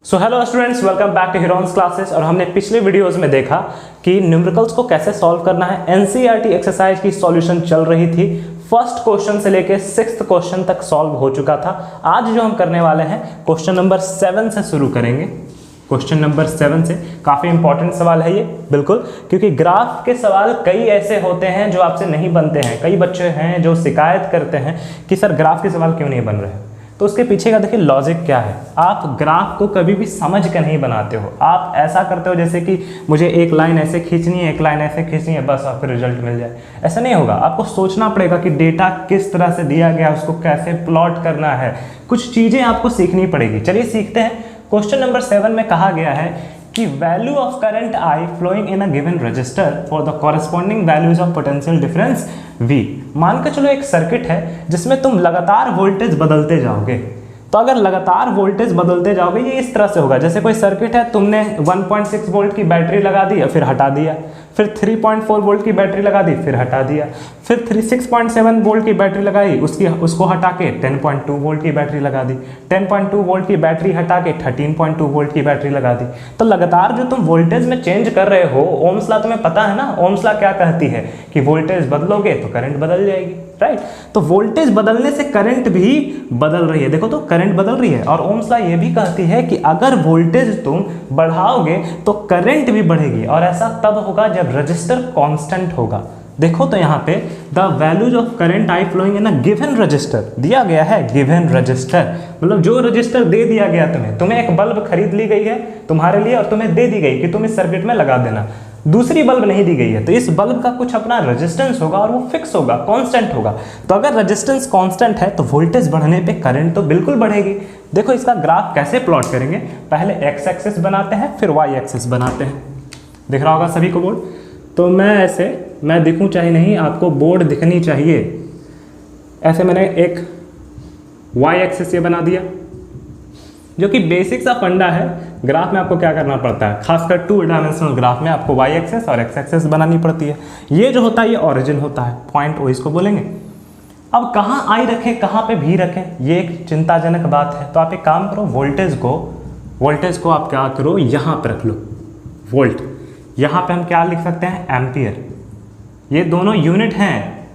So hello students, welcome back to Heeron's classes. और हमने पिछले वीडियोस में देखा कि न्यूमेरिकल्स को कैसे सॉल्व करना है। एनसीईआरटी एक्सरसाइज की सॉल्यूशन चल रही थी। फर्स्ट क्वेश्चन से लेके 6th क्वेश्चन तक सॉल्व हो चुका था। आज जो हम करने वाले हैं क्वेश्चन नंबर 7 से शुरू करेंगे। क्वेश्चन नंबर 7 से काफ़ी इंपॉर्टेंट सवाल है ये, बिल्कुल, क्योंकि ग्राफ के सवाल कई ऐसे होते हैं जो आपसे नहीं बनते हैं। कई बच्चे हैं जो शिकायत करते हैं कि सर ग्राफ के सवाल क्यों नहीं बन रहे हैं। तो उसके पीछे का देखिए लॉजिक क्या है। आप ग्राफ को कभी भी समझ कर नहीं बनाते हो। आप ऐसा करते हो जैसे कि मुझे एक लाइन ऐसे खींचनी है, एक लाइन ऐसे खींचनी है, बस आपको रिजल्ट मिल जाए। ऐसा नहीं होगा। आपको सोचना पड़ेगा कि डेटा किस तरह से दिया गया, उसको कैसे प्लॉट करना है। कुछ चीज़ें आपको सीखनी पड़ेगी। चलिए सीखते हैं। क्वेश्चन नंबर 7 में कहा गया है कि value of current I flowing in a given register for the corresponding values of potential difference V। मान के चलो एक सर्किट है जिसमें तुम लगातार वोल्टेज बदलते जाओगे। तो अगर लगातार वोल्टेज बदलते जाओगे ये इस तरह से होगा। जैसे कोई सर्किट है, तुमने 1.6 वोल्ट की बैटरी लगा दी, फिर हटा दिया, फिर 3.4 वोल्ट की बैटरी लगा दी, फिर हटा दिया, फिर 6.7 वोल्ट की बैटरी लगाई, उसको हटा के 10.2 वोल्ट की बैटरी लगा दी, 10.2 वोल्ट की बैटरी हटा के 13.2 वोल्ट की बैटरी लगा दी। तो लगातार जो तुम वोल्टेज में चेंज कर रहे हो, ओम्स लॉ तुम्हें पता है ना। ओम्स लॉ क्या कहती है कि वोल्टेज बदलोगे तो करंट बदल जाएगी, राइट। तो वोल्टेज बदलने से करंट भी बदल रही है। देखो तो करंट बदल रही है। और ओम्स लॉ ये भी कहती है कि अगर वोल्टेज तुम बढ़ाओगे तो करंट भी बढ़ेगी। और ऐसा तब होगा जब रजिस्टर कांस्टेंट होगा। देखो तो यहाँ पे the values of current I flowing in a given register दिया गया है। गिवन रजिस्टर मतलब जो रजिस्टर दे दिया गया तुम्हें एक बल्ब खरीद ली गई है तुम्हारे लिए और तुम्हें दे दी गई कि तुम इस सर्किट में लगा देना। दूसरी बल्ब नहीं दी गई है, तो इस बल्ब का कुछ अपना रेजिस्टेंस होगा और वो फिक्स होगा, कांस्टेंट होगा। तो अगर रेजिस्टेंस कांस्टेंट है तो वोल्टेज बढ़ने पे करंट तो बिल्कुल बढ़ेगी। देखो इसका ग्राफ कैसे प्लॉट करेंगे। पहले एक्स एक्सिस बनाते हैं, फिर वाई एक्सिस बनाते हैं। दिख रहा होगा सभी को बोर्ड। तो मैं दिखूं चाहे नहीं, आपको बोर्ड दिखनी चाहिए। ऐसे मैंने एक वाई एक्सिस ये बना दिया, जो कि बेसिक सा फंडा है। ग्राफ में आपको क्या करना पड़ता है, खासकर 2 डायमेंशनल ग्राफ में आपको वाई एक्सिस और एक्स एक्सिस बनानी पड़ती है। ये जो होता है ये ओरिजिन होता है, पॉइंट ओ इसको बोलेंगे। अब कहाँ आई रखें, कहाँ पे भी रखें, ये एक चिंताजनक बात है। तो आप एक काम करो, वोल्टेज को आप क्या करो, यहाँ पे रख लो वोल्ट। यहाँ पे हम क्या लिख सकते हैं, एम्पियर। ये दोनों यूनिट हैं,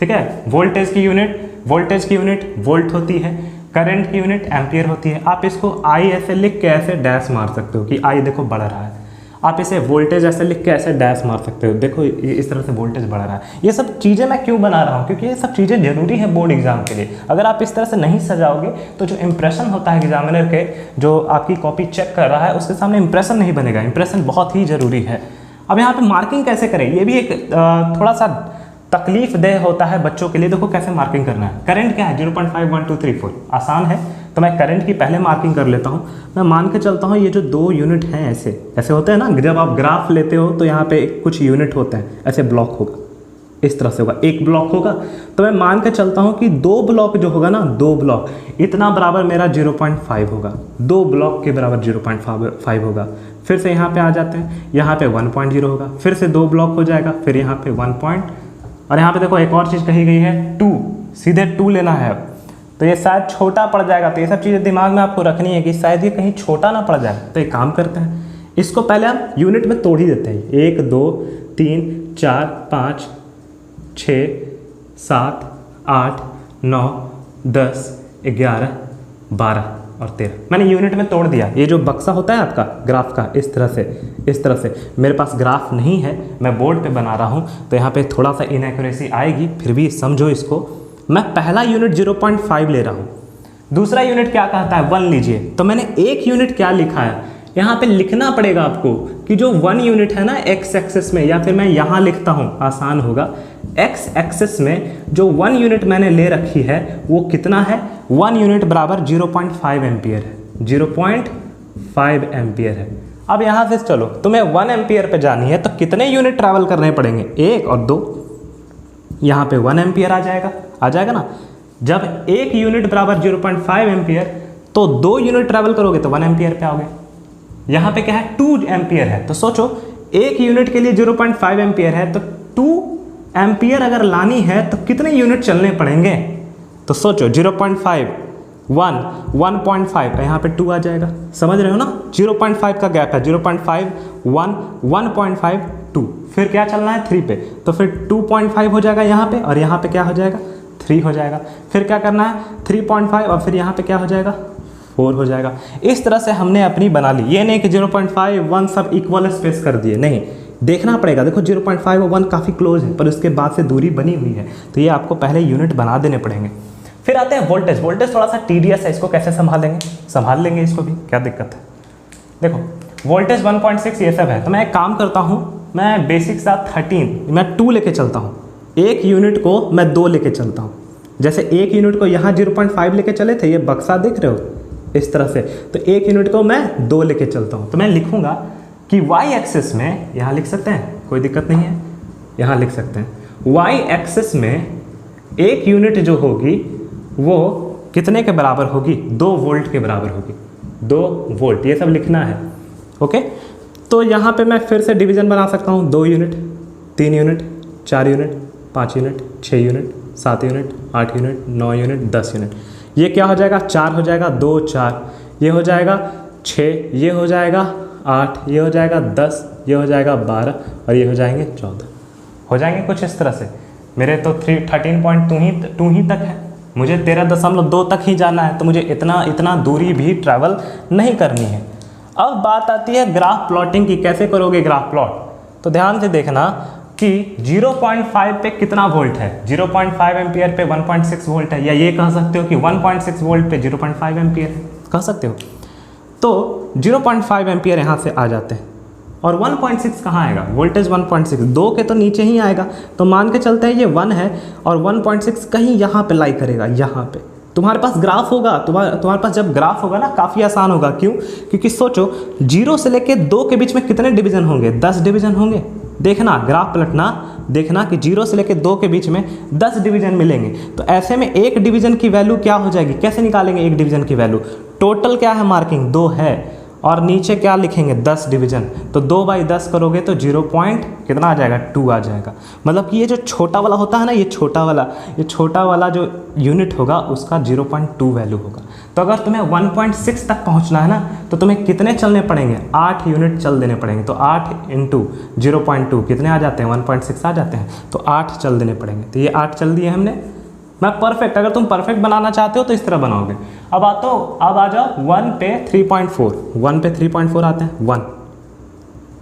ठीक है। वोल्टेज की यूनिट वोल्ट होती है, करंट की यूनिट एम्पियर होती है। आप इसको आई ऐसे लिख के ऐसे डैश मार सकते हो कि आई देखो बढ़ रहा है। आप इसे वोल्टेज ऐसे लिख के ऐसे डैश मार सकते हो, देखो इस तरह से वोल्टेज बढ़ रहा है। ये सब चीज़ें मैं क्यों बना रहा हूँ, क्योंकि ये सब चीज़ें जरूरी है बोर्ड एग्जाम के लिए। अगर आप इस तरह से नहीं सजाओगे तो जो इंप्रेशन होता है एग्जामिनर के, जो आपकी कॉपी चेक कर रहा है, उसके सामने इंप्रेशन नहीं बनेगा। इंप्रेशन बहुत ही जरूरी है। अब यहाँ पे मार्किंग कैसे करें, ये भी एक थोड़ा सा तकलीफ देह होता है बच्चों के लिए। देखो कैसे मार्किंग करना है। करंट क्या है, 0.5 1 2 3 4, आसान है। तो मैं करंट की पहले मार्किंग कर लेता हूँ। मैं मान के चलता हूँ ये जो 2 यूनिट हैं ऐसे होते हैं ना, जब आप ग्राफ लेते हो तो यहाँ पे कुछ यूनिट होते हैं, ऐसे ब्लॉक होगा, इस तरह से होगा, एक ब्लॉक होगा। तो मैं मान के चलता हूँ कि 2 ब्लॉक जो होगा ना, 2 ब्लॉक इतना बराबर मेरा 0.5 होगा। 2 ब्लॉक के बराबर 0.5 होगा। फिर से यहाँ पे आ जाते हैं, यहाँ पे 1.0 होगा, फिर से 2 ब्लॉक हो जाएगा, फिर यहाँ पे 1. और यहाँ पे देखो एक और चीज़ कही गई है 2, सीधे 2 लेना है। तो ये शायद छोटा पड़ जाएगा। तो ये सब चीज़ें दिमाग में आपको रखनी है कि शायद ये कहीं छोटा ना पड़ जाए। तो एक काम करते हैं, इसको पहले हम यूनिट में तोड़ ही देते हैं। 1 2 3 4 5 6 7 8 9 10 11 12 और 13 मैंने यूनिट में तोड़ दिया। ये जो बक्सा होता है आपका ग्राफ का, इस तरह से मेरे पास ग्राफ नहीं है, मैं बोर्ड पे बना रहा हूँ, तो यहाँ पे थोड़ा सा इनएक्यूरेसी आएगी, फिर भी समझो इसको। मैं पहला यूनिट 0.5 ले रहा हूँ। दूसरा यूनिट क्या कहता है, 1 लीजिए। तो मैंने एक यूनिट क्या लिखा है, यहाँ पे लिखना पड़ेगा आपको कि जो 1 यूनिट है ना एक्स एक्सिस में, या फिर मैं यहाँ लिखता हूँ, आसान होगा। एक्स एक्सिस में जो 1 यूनिट मैंने ले रखी है वो कितना है, 1 यूनिट बराबर 0.5 एम्पियर है। 0.5 एम्पियर है। अब यहाँ से चलो, तुम्हें 1 एम्पियर पे जानी है तो कितने यूनिट ट्रैवल करने पड़ेंगे, 1 और 2। यहाँ पे 1 एम्पियर आ जाएगा ना। जब 1 यूनिट बराबर 0.5 एम्पियर, तो 2 यूनिट ट्रैवल करोगे तो 1 एम्पियर पे आओगे। यहाँ पे क्या है, 2 एम्पियर है। तो सोचो 1 यूनिट के लिए 0.5 एम्पियर है, तो 2 एम्पियर अगर लानी है तो कितने यूनिट चलने पड़ेंगे। तो सोचो 0.5 1, 1.5, यहाँ पे 2 आ जाएगा, समझ रहे हो ना। 0.5 का गैप है, 0.5, 1, 1.5, 2, फिर क्या चलना है 3 पे, तो फिर 2.5 हो जाएगा यहाँ पे, और यहाँ पे क्या हो जाएगा 3 हो जाएगा। फिर क्या करना है 3.5, और फिर यहाँ पे क्या हो जाएगा 4 हो जाएगा। इस तरह से हमने अपनी बना ली। ये नहीं कि 0.5, 1 सब इक्वल स्पेस कर दिए, नहीं, देखना पड़ेगा। देखो 0.5 और 1 काफ़ी क्लोज है, पर उसके बाद से दूरी बनी हुई है, तो ये आपको पहले यूनिट बना देने पड़ेंगे। फिर आते हैं वोल्टेज। वोल्टेज थोड़ा सा टीडीएस है, इसको कैसे संभालेंगे, संभाल लेंगे इसको भी, क्या दिक्कत है। देखो वोल्टेज 1.6 ये सब है, तो मैं एक काम करता हूँ, मैं बेसिक सा 13 मैं 2 लेके चलता हूँ, एक यूनिट को मैं 2 लेके चलता हूँ। जैसे एक यूनिट को यहाँ 0.5 लेके चले थे, ये बक्सा देख रहे हो इस तरह से, तो एक यूनिट को मैं 2 लेके चलता हूँ। तो मैं लिखूँगा कि वाई एक्सिस में, यहाँ लिख सकते हैं, कोई दिक्कत नहीं है, यहाँ लिख सकते हैं, वाई एक्सिस में एक यूनिट जो होगी वो कितने के बराबर होगी, 2 वोल्ट के बराबर होगी, 2 वोल्ट, ये सब लिखना है। ओके, तो यहाँ पे मैं फिर से डिवीज़न बना सकता हूँ, 2 unit, 3 unit, 4 unit, 5 unit, 6 unit, 7 unit, 8 unit, 9 unit, 10 unit. ये क्या हो जाएगा 4 हो जाएगा, 2 4, ये हो जाएगा 6, ये हो जाएगा 8, ये हो जाएगा 10, ये हो जाएगा 12, और ये हो जाएंगे 14, हो जाएंगे कुछ इस तरह से। मेरे तो 13.2 ही तक है, मुझे 13.2 तक ही जाना है, तो मुझे इतना दूरी भी ट्रैवल नहीं करनी है। अब बात आती है ग्राफ प्लॉटिंग की, कैसे करोगे ग्राफ प्लॉट। तो ध्यान से देखना कि 0.5 पे कितना वोल्ट है, 0.5 एम्पियर पे 1.6 वोल्ट है, या ये कह सकते हो कि 1.6 वोल्ट पे 0.5 एम्पियर है, कह सकते हो। तो 0.5 एम्पियर यहाँ से आ जाते हैं, और 1.6 कहाँ आएगा, वोल्टेज 1.6 2 के तो नीचे ही आएगा, तो मान के चलते हैं ये 1 है, और 1.6 कहीं यहाँ पे लाई करेगा, यहाँ पे। तुम्हारे पास ग्राफ होगा, तुम्हारे पास जब ग्राफ होगा ना, काफ़ी आसान होगा। क्यों? क्योंकि सोचो 0 से लेके 2 के बीच में कितने डिवीज़न होंगे, 10 डिवीज़न होंगे। देखना ग्राफ पलटना, देखना कि 0 से लेके 2 के बीच में 10 डिवीज़न मिलेंगे। तो ऐसे में एक डिवीज़न की वैल्यू क्या हो जाएगी, कैसे निकालेंगे एक डिवीज़न की वैल्यू। टोटल क्या है, मार्किंग 2 है, और नीचे क्या लिखेंगे 10 डिवीज़न, तो 2/10 करोगे तो 0 पॉइंट कितना आ जाएगा 2 आ जाएगा। मतलब कि ये जो छोटा वाला होता है ना, ये छोटा वाला जो यूनिट होगा उसका 0.2 वैल्यू होगा। तो अगर तुम्हें 1.6 तक पहुंचना है ना, तो तुम्हें कितने चलने पड़ेंगे, 8 यूनिट चल देने पड़ेंगे। तो 8 × 0.2 कितने आ जाते हैं, 1.6 आ जाते हैं, तो 8 चल देने पड़ेंगे। तो ये 8 चल दिए हमने। मैं परफेक्ट, अगर तुम परफेक्ट बनाना चाहते हो तो इस तरह बनाओगे। अब आ जाओ 1 पे 3.4, 1 पे 3.4 आते हैं, 1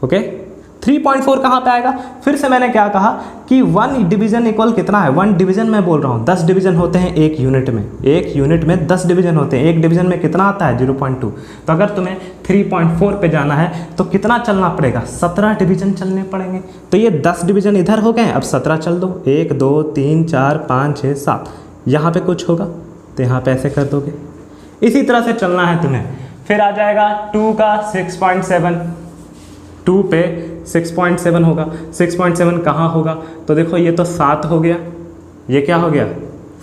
ओके। 3.4 कहाँ पे आएगा, फिर से मैंने क्या कहा कि 1 डिवीज़न इक्वल कितना है, 1 डिवीज़न मैं बोल रहा हूँ, 10 डिवीज़न होते हैं एक यूनिट में, एक यूनिट में 10 डिवीज़न होते हैं, एक डिवीज़न में कितना आता है 0.2। तो अगर तुम्हें 3.4 पे जाना है तो कितना चलना पड़ेगा, 17 डिवीज़न चलने पड़ेंगे। तो ये 10 डिवीज़न इधर हो गए, अब 17 चल दो, 1 2 3 4 5 6 7, यहाँ पे कुछ होगा तो यहाँ पे ऐसे कर दोगे। इसी तरह से चलना है तुम्हें। फिर आ जाएगा 2 का 6.7, 2 पे 6.7 होगा, 6.7 कहाँ होगा, तो देखो ये तो 7 हो गया, ये क्या हो गया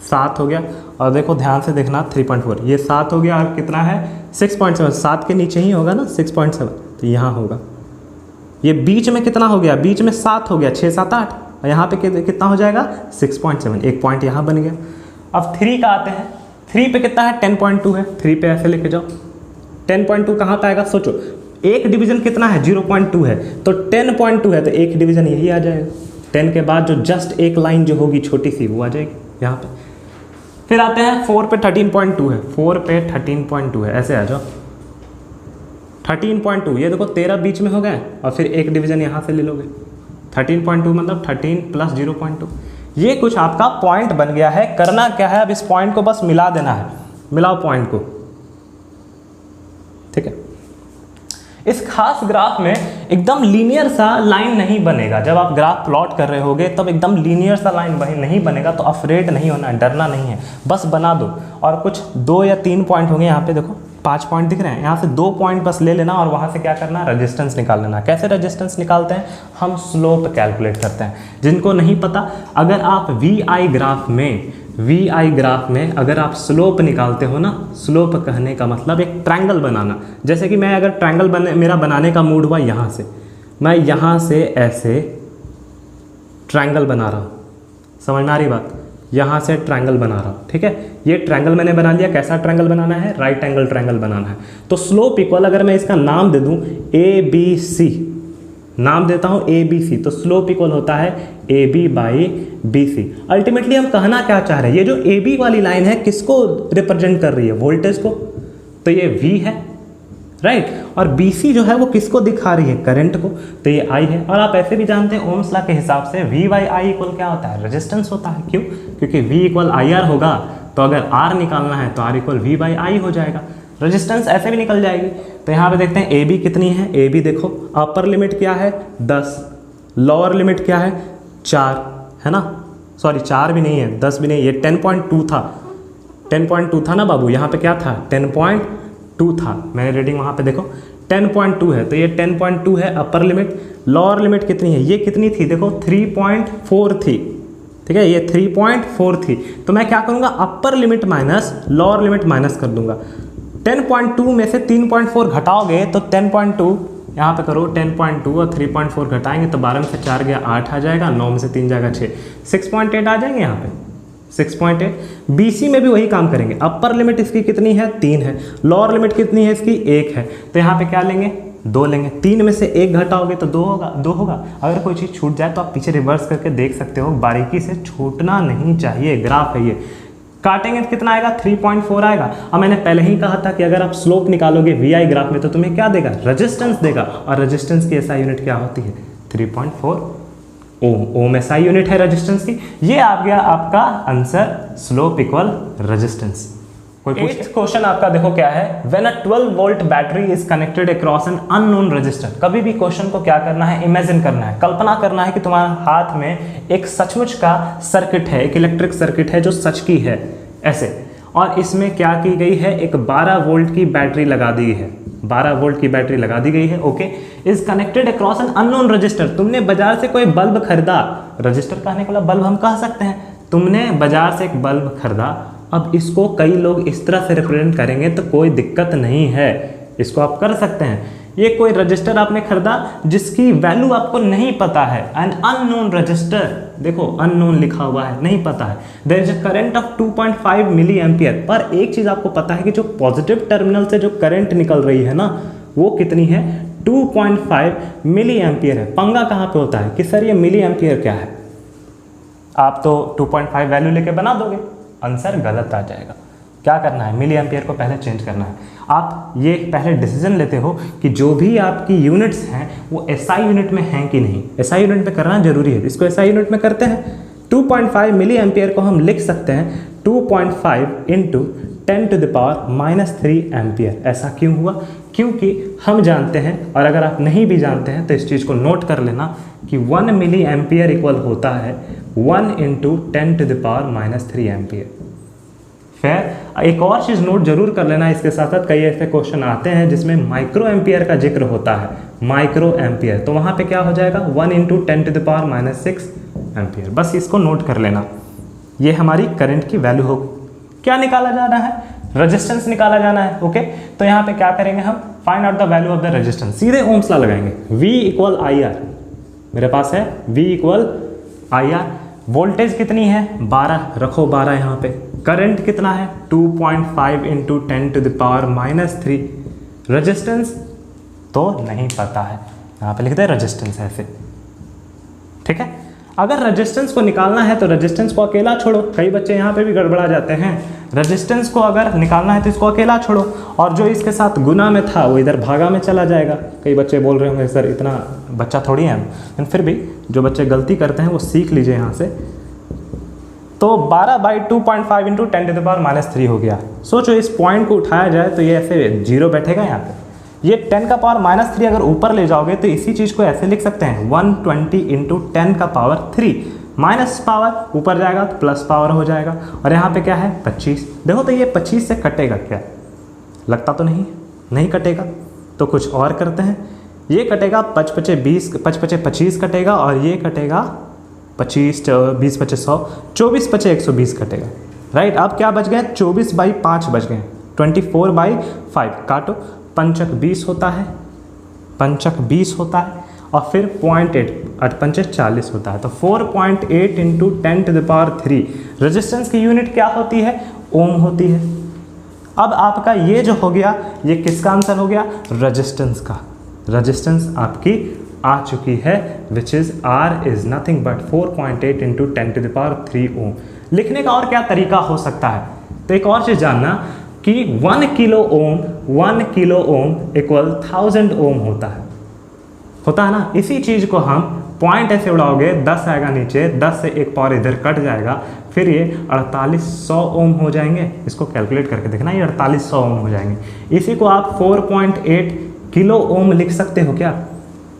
7 हो गया, और देखो ध्यान से देखना 3.4 ये 7 हो गया, और कितना है 6.7, 7 के नीचे ही होगा ना 6.7, तो यहाँ होगा। ये बीच में कितना हो गया, बीच में 7 हो गया, 6 7 8, और यहाँ पे कितना हो जाएगा 6.7, एक पॉइंट यहाँ बन गया। अब 3 का आते हैं, 3 पे कितना है 10.2 है, 3 पे ऐसे लेके जाओ, 10.2 कहाँ पे आएगा, सोचो एक डिवीज़न कितना है 0.2 है, तो 10.2 है, तो एक डिवीज़न यही आ जाएगा। 10 के बाद जो जस्ट एक लाइन जो होगी छोटी सी वो आ जाएगी यहाँ पे। फिर आते हैं 4 पे 13.2 है, 4 पे 13.2 है, ऐसे आ जाओ 13.2, ये देखो 13 बीच में हो गए, और फिर एक डिवीज़न यहाँ से ले लोगे, 13.2 मतलब 13 + 0.2, ये कुछ आपका पॉइंट बन गया है। करना क्या है, अब इस पॉइंट को बस मिला देना है, मिलाओ पॉइंट को, ठीक है। इस खास ग्राफ में एकदम लीनियर सा लाइन नहीं बनेगा। जब आप ग्राफ प्लॉट कर रहे होगे तब एकदम लीनियर सा लाइन नहीं बनेगा, तो अफ्रेड नहीं होना, डरना नहीं है, बस बना दो। और कुछ 2 या 3 पॉइंट होंगे, यहाँ पे देखो 5 पॉइंट दिख रहे हैं, यहाँ से 2 पॉइंट बस ले लेना, और वहाँ से क्या करना, रेजिस्टेंस निकाल लेना। कैसे रेजिस्टेंस निकालते हैं, हम स्लोप कैलकुलेट करते हैं। जिनको नहीं पता, अगर आप VI ग्राफ में अगर आप स्लोप निकालते हो ना, स्लोप कहने का मतलब एक ट्रायंगल बनाना। जैसे कि मैं अगर ट्रायंगल मेरा बनाने का मूड हुआ, यहाँ से मैं यहाँ से ऐसे ट्रायंगल बना रहा हूँ, समझ में आ रही बात, यहाँ से ट्रायंगल बना रहा हूँ, ठीक है। ये ट्रायंगल मैंने बना लिया। कैसा ट्रायंगल बनाना है? राइट एंगल ट्रायंगल बनाना है। तो स्लोप इक्वल, अगर मैं इसका नाम दे दूँ ABC, नाम देता हूँ ABC, तो स्लोप इक्वल होता है AB बाई BC। अल्टीमेटली हम कहना क्या चाह रहे हैं? ये जो AB वाली लाइन है किसको रिप्रेजेंट कर रही है? वोल्टेज को, तो ये V है, राइट। और BC जो है वो किसको दिखा रही है? करंट को, तो ये I है। और आप ऐसे भी जानते हैं ओम्स लॉ के हिसाब से V बाई I इक्वल क्या होता है? रेजिस्टेंस होता है। क्यों? क्योंकि V इक्वल IR होगा, तो अगर R निकालना है तो R equal V by I हो जाएगा। रेजिस्टेंस ऐसे भी निकल जाएगी। तो यहाँ पे देखते हैं AB कितनी है। AB देखो, अपर लिमिट क्या है? 10, लोअर लिमिट क्या है? 4 है ना, सॉरी 4 भी नहीं है, 10 भी नहीं, ये 10.2 था, 10.2 था ना बाबू, यहाँ पे क्या था? 10.2 था। मैंने रीडिंग वहाँ पे देखो 10.2 है, तो ये 10.2 है अपर लिमिट। लोअर लिमिट कितनी है? ये कितनी थी? देखो 3.4 थी, ठीक है, ये 3.4 थी। तो मैं क्या करूँगा? Upper limit minus lower limit minus कर दूंगा। 10.2 में से 3.4 घटाओगे तो 10.2 यहाँ पे करो, 10.2 और 3.4 घटाएंगे तो 12 में से 4 गया 8 आ जाएगा, 9 में से 3 जाएगा 6, 6.8 आ जाएंगे यहाँ पे, 6.8। BC में भी वही काम करेंगे। अपर लिमिट इसकी कितनी है? 3 है। लोअर लिमिट कितनी है इसकी? 1 है। तो यहाँ पे क्या लेंगे? 2 लेंगे। 3 में से 1 घटाओगे तो 2 होगा, 2 होगा। अगर कोई चीज़ छूट जाए तो आप पीछे रिवर्स करके देख सकते हो, बारीकी से छूटना नहीं चाहिए। ग्राफ है ये, काटेंगे तो कितना आएगा? 3.4 आएगा। अब मैंने पहले ही कहा था कि अगर आप स्लोप निकालोगे VI ग्राफ में तो तुम्हें क्या देगा? रेजिस्टेंस देगा। और रेजिस्टेंस की SI यूनिट क्या होती है? 3.4 ओम। ओम SI यूनिट है रेजिस्टेंस की। ये आ गया आपका आंसर, स्लोप इक्वल रेजिस्टेंस। कोई क्वेश्चन आपका देखो क्या है? When a 12 volt battery is connected across N unknown register. कभी भी क्वेश्चन को क्या करना है? इमेजिन करना है, कल्पना करना है कि तुम्हारे हाथ में एक सचमुच का सर्किट है, एक इलेक्ट्रिक सर्किट है जो सच की है ऐसे, और इसमें क्या की गई है? एक 12 वोल्ट की बैटरी लगा दी है, 12 वोल्ट की बैटरी लगा दी गई है, okay. Is connected across N unknown register. तुमने बाजार से कोई बल्ब खरीदा, रजिस्टर कहने वाला बल्ब हम कह सकते हैं। तुमने बाजार से एक बल्ब खरीदा, अब इसको कई लोग इस तरह से रिप्रेजेंट करेंगे तो कोई दिक्कत नहीं है, इसको आप कर सकते हैं। ये कोई रजिस्टर आपने खरीदा जिसकी वैल्यू आपको नहीं पता है, एन अननोन रजिस्टर, देखो अननोन लिखा हुआ है, नहीं पता है। There is a current of 2.5 milliampere. पर एक चीज आपको पता है कि जो पॉजिटिव टर्मिनल से जो करंट निकल रही है ना, वो कितनी है? 2.5 मिली एम्पियर है। पंगा कहाँ पे होता है कि सर ये मिली एम्पियर क्या है? आप तो 2.5 वैल्यू लेके बना दोगे, आंसर गलत आ जाएगा। क्या करना है? मिली एम्पियर को पहले चेंज करना है। आप ये पहले डिसीजन लेते हो कि जो भी आपकी यूनिट्स हैं वो SI यूनिट में हैं कि नहीं। SI यूनिट में करना जरूरी है, इसको SI यूनिट में करते हैं। 2.5 मिली एम्पियर को हम लिख सकते हैं 2.5 इंटू 10⁻³ एम्पियर। ऐसा क्यों हुआ? क्योंकि हम जानते हैं, और अगर आप नहीं भी जानते हैं तो इस चीज़ को नोट कर लेना कि 1 मिली एम्पियर इक्वल होता है 1 इंटू 10⁻³ एम्पियर। फिर एक और चीज़ नोट जरूर कर लेना, इसके साथ साथ कई ऐसे क्वेश्चन आते हैं जिसमें माइक्रो एम्पियर का जिक्र होता है, माइक्रो एम्पियर, तो वहाँ पे क्या हो जाएगा? 1 इंटू 10⁻⁻6 एम्पियर। बस इसको नोट कर लेना, ये हमारी करंट की वैल्यू होगी। क्या निकाला जाना है? रेजिस्टेंस निकाला जाना है, ओके। तो यहाँ पे क्या करेंगे हम? Find out the value of the resistance. सीधे ओम्स लॉ लगाएंगे। V इक्वल IR, मेरे पास है V इक्वल IR। वोल्टेज कितनी है? 12, रखो 12 यहाँ पे। करंट कितना है? 2.5 इंटू 10⁻³ रेजिस्टेंस तो नहीं पता है, यहाँ पे लिखते हैं रेजिस्टेंस ऐसे, ठीक है। अगर रेजिस्टेंस को निकालना है तो रेजिस्टेंस को अकेला छोड़ो। कई बच्चे यहाँ पे भी गड़बड़ा जाते हैं, रेजिस्टेंस को अगर निकालना है तो इसको अकेला छोड़ो, और जो इसके साथ गुना में था वो इधर भागा में चला जाएगा। कई बच्चे बोल रहे होंगे सर इतना बच्चा थोड़ी है, लेकिन फिर भी जो बच्चे गलती करते हैं वो सीख लीजिए यहाँ से। तो 12 बाई 2.5 इंटू 10⁻³ हो गया। सोचो इस पॉइंट को उठाया जाए तो ये ऐसे 0 बैठेगा यहाँ पे। ये 10⁻³ अगर ऊपर ले जाओगे तो इसी चीज़ को ऐसे लिख सकते हैं 120 इंटू 10⁻³ माइनस पावर ऊपर जाएगा तो प्लस पावर हो जाएगा, और यहाँ पे क्या है? 25। देखो तो ये 25 से कटेगा क्या? लगता तो नहीं कटेगा। तो कुछ और करते हैं, ये कटेगा 5×5 = 20, 5×5 = 25 कटेगा, और ये कटेगा 25, 20 × 5 = 100, 24 × 5 = 120 कटेगा, राइट। अब क्या बच गए? 24/5 बच गए, 24/5 काटो, 5×5 20 होता है, 5×5 20 होता है, और फिर 0.8 8 पंचे 40 होता है, तो 4.8 इंटू 10⁻³ रेजिस्टेंस की यूनिट क्या होती है? ओम होती है। अब आपका ये जो हो गया, ये किसका आंसर हो गया? रेजिस्टेंस का। रेजिस्टेंस आपकी आ चुकी है, which is R is nothing but 4.8 into 10⁻³ ओम। लिखने का और क्या तरीका हो सकता है? तो एक और चीज़ जानना कि 1 किलो ओम इक्वल 1000 ओम होता है ना। इसी चीज़ को हम पॉइंट ऐसे उड़ाओगे, 10 आएगा नीचे, 10 से एक पावर इधर कट जाएगा, फिर ये 4800 ओम हो जाएंगे। इसको कैलकुलेट करके देखना, ये 4800 ओम हो जाएंगे। इसी को आप 4.8 किलो ओम लिख सकते हो क्या?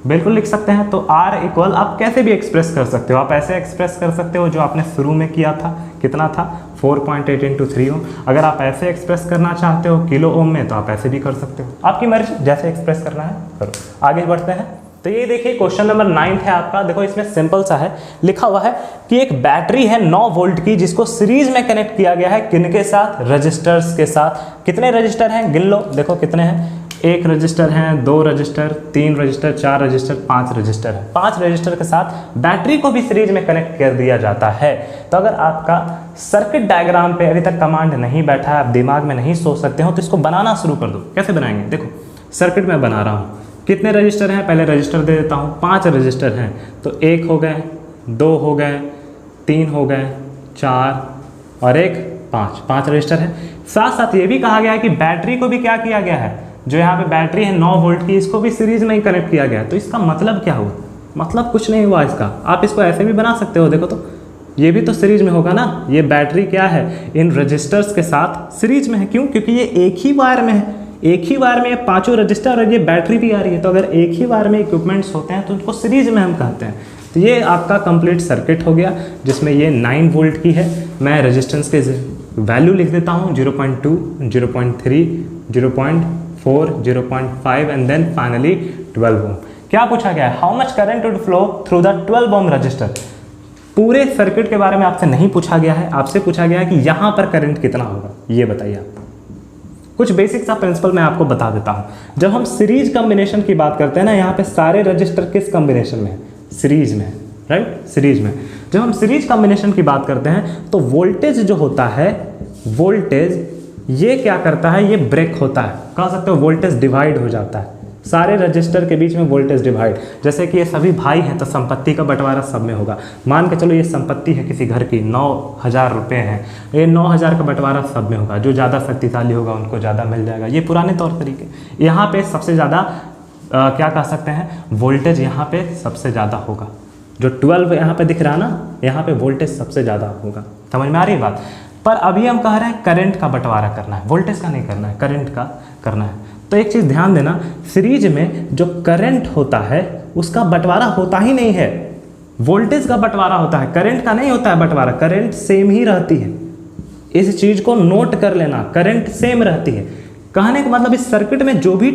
बिल्कुल लिख सकते हैं। तो R इक्वल आप कैसे भी एक्सप्रेस कर सकते हो। आप ऐसे एक्सप्रेस कर सकते हो जो आपने शुरू में किया था, कितना था? 4.8 इंटू 3 ओम। अगर आप ऐसे एक्सप्रेस करना चाहते हो किलो ओम में, तो आप ऐसे भी कर सकते हो, आपकी मर्जी, जैसे एक्सप्रेस करना है करो। आगे बढ़ते हैं। तो ये देखिए क्वेश्चन नंबर 9 है आपका। देखो इसमें सिंपल सा है, लिखा हुआ है कि एक बैटरी है 9 वोल्ट की, जिसको सीरीज में कनेक्ट किया गया है किनके साथ? रजिस्टर्स के साथ। कितने रजिस्टर हैं? गिन लो, देखो कितने हैं। 1 रजिस्टर हैं, 2 रजिस्टर, 3 रजिस्टर, 4 रजिस्टर, 5 रजिस्टर है। 5 रजिस्टर के साथ बैटरी को भी सीरीज में कनेक्ट कर दिया जाता है। तो अगर आपका सर्किट डायग्राम पे अभी तक कमांड नहीं बैठा है, आप दिमाग में नहीं सोच सकते हो, तो इसको बनाना शुरू कर दो। कैसे बनाएंगे? देखो सर्किट में बना रहा हूँ। कितने रजिस्टर हैं? पहले रजिस्टर दे देता हूँ। 5 रजिस्टर हैं, तो 1 हो गए, 2 हो गए, 3 हो गए, 4 और 1 5 रजिस्टर हैं। साथ साथ ये भी कहा गया है कि बैटरी को भी क्या किया गया है? जो यहाँ पे बैटरी है 9 वोल्ट की, इसको भी सीरीज में ही कनेक्ट किया गया है। तो इसका मतलब क्या हुआ? मतलब कुछ नहीं हुआ इसका। आप इसको ऐसे भी बना सकते हो, देखो तो ये भी तो सीरीज में होगा ना। ये बैटरी क्या है? इन रजिस्टर्स के साथ सीरीज में है। क्यों? क्योंकि ये एक ही वायर में है। एक ही वायर में ये 5 रजिस्टर और ये बैटरी भी आ रही है। तो अगर एक ही वायर में इक्विपमेंट्स होते हैं तो उनको सीरीज में हम कहते हैं। तो ये आपका कंप्लीट सर्किट हो गया, जिसमें ये 9 वोल्ट की है। मैं रेजिस्टेंस के वैल्यू लिख देता हूँ, 0.2, 0.3, 0.4, 0.5 एंड देन फाइनली 12 ओम। क्या पूछा गया है? How much current would flow through the 12 ohm resistor. पूरे सर्किट के बारे में आपसे नहीं पूछा गया है, आपसे पूछा गया है कि यहाँ पर करंट कितना होगा, ये बताइए आप। कुछ बेसिक सा प्रिंसिपल मैं आपको बता देता हूँ। जब हम सीरीज कॉम्बिनेशन की बात करते हैं ना, यहाँ पे सारे रजिस्टर किस कॉम्बिनेशन में है? सीरीज में, राइट? सीरीज में। जब हम सीरीज कॉम्बिनेशन की बात करते हैं तो वोल्टेज जो होता है, वोल्टेज ये क्या करता है? ये ब्रेक होता है, कह सकते हो वोल्टेज डिवाइड हो जाता है। सारे रजिस्टर के बीच में वोल्टेज डिवाइड, जैसे कि ये सभी भाई हैं तो संपत्ति का बंटवारा सब में होगा। मान के चलो ये संपत्ति है किसी घर की, 9000 रुपये हैं, ये 9000 का बंटवारा सब में होगा। जो ज़्यादा शक्तिशाली होगा उनको ज़्यादा मिल जाएगा। ये पुराने तौर तरीके। यहाँ पे सबसे ज़्यादा क्या कह सकते हैं? वोल्टेज यहाँ पे सबसे ज़्यादा होगा। जो 12 यहाँ पे दिख रहा है ना, यहाँ पे वोल्टेज सबसे ज़्यादा होगा। समझ में आ रही बात? पर अभी हम कह रहे हैं करंट का बंटवारा करना है, वोल्टेज का नहीं करना है, करंट का करना है। तो एक चीज़ ध्यान देना, सीरीज में जो करंट होता है उसका बंटवारा होता ही नहीं है, वोल्टेज का बंटवारा होता है, करंट का नहीं होता है बंटवारा। करंट सेम ही रहती है, इस चीज़ को नोट कर लेना, करंट सेम रहती है। कहने का मतलब इस सर्किट में जो भी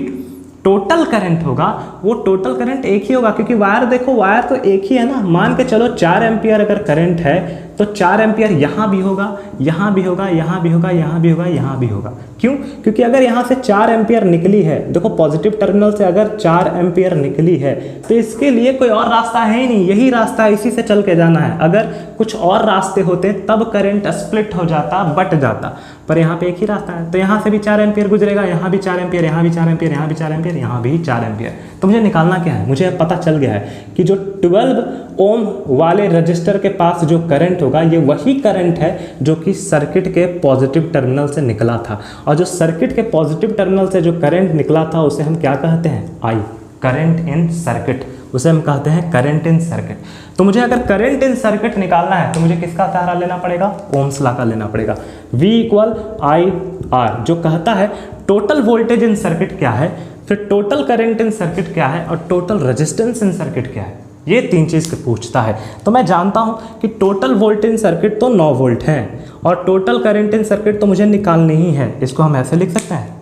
टोटल करंट होगा वो टोटल करंट एक ही होगा, क्योंकि वायर देखो, वायर तो एक ही है ना। मान के चलो 4 एम्पियर अगर करंट है तो 4 एम्पियर यहाँ भी होगा, यहाँ भी होगा, यहाँ भी होगा, यहाँ भी होगा, यहाँ भी होगा। क्यों? क्योंकि अगर यहाँ से 4 एम्पियर निकली है, देखो पॉजिटिव टर्मिनल से अगर 4 एम्पियर निकली है तो इसके लिए कोई और रास्ता है ही नहीं, यही रास्ता है, इसी से चल के जाना है। अगर कुछ और रास्ते होते तब करंट स्प्लिट हो जाता, बट जाता, पर यहाँ पे एक ही रास्ता है। तो यहाँ से भी 4 एम्पियर गुजरेगा, यहाँ भी 4 एम्पियर, यहाँ भी 4 एम्पियर, यहाँ भी 4 एम्पियर, यहाँ भी 4 एम्पियर। तो मुझे निकालना क्या है? मुझे पता चल गया है कि जो 12 ओम वाले रजिस्टर के पास जो करंट होगा ये वही करंट है जो कि सर्किट के पॉजिटिव टर्मिनल से निकला था। और जो सर्किट के पॉजिटिव टर्मिनल से जो करंट निकला था उसे हम क्या कहते हैं? आई, करंट इन सर्किट, उसे हम कहते हैं करंट इन सर्किट। तो मुझे अगर करंट इन सर्किट निकालना है तो मुझे किसका सहारा लेना पड़ेगा? ओम्स लॉ का लेना पड़ेगा। V इक्वल आई आर, जो कहता है टोटल वोल्टेज इन सर्किट क्या है, फिर टोटल करंट इन सर्किट क्या है और टोटल रेजिस्टेंस इन सर्किट क्या है। ये 3 चीज़ पूछता है। तो मैं जानता हूँ कि टोटल वोल्टेज इन सर्किट तो 9 वोल्ट है और टोटल करंट इन सर्किट तो मुझे निकालनी ही है। इसको हम ऐसे लिख सकते हैं,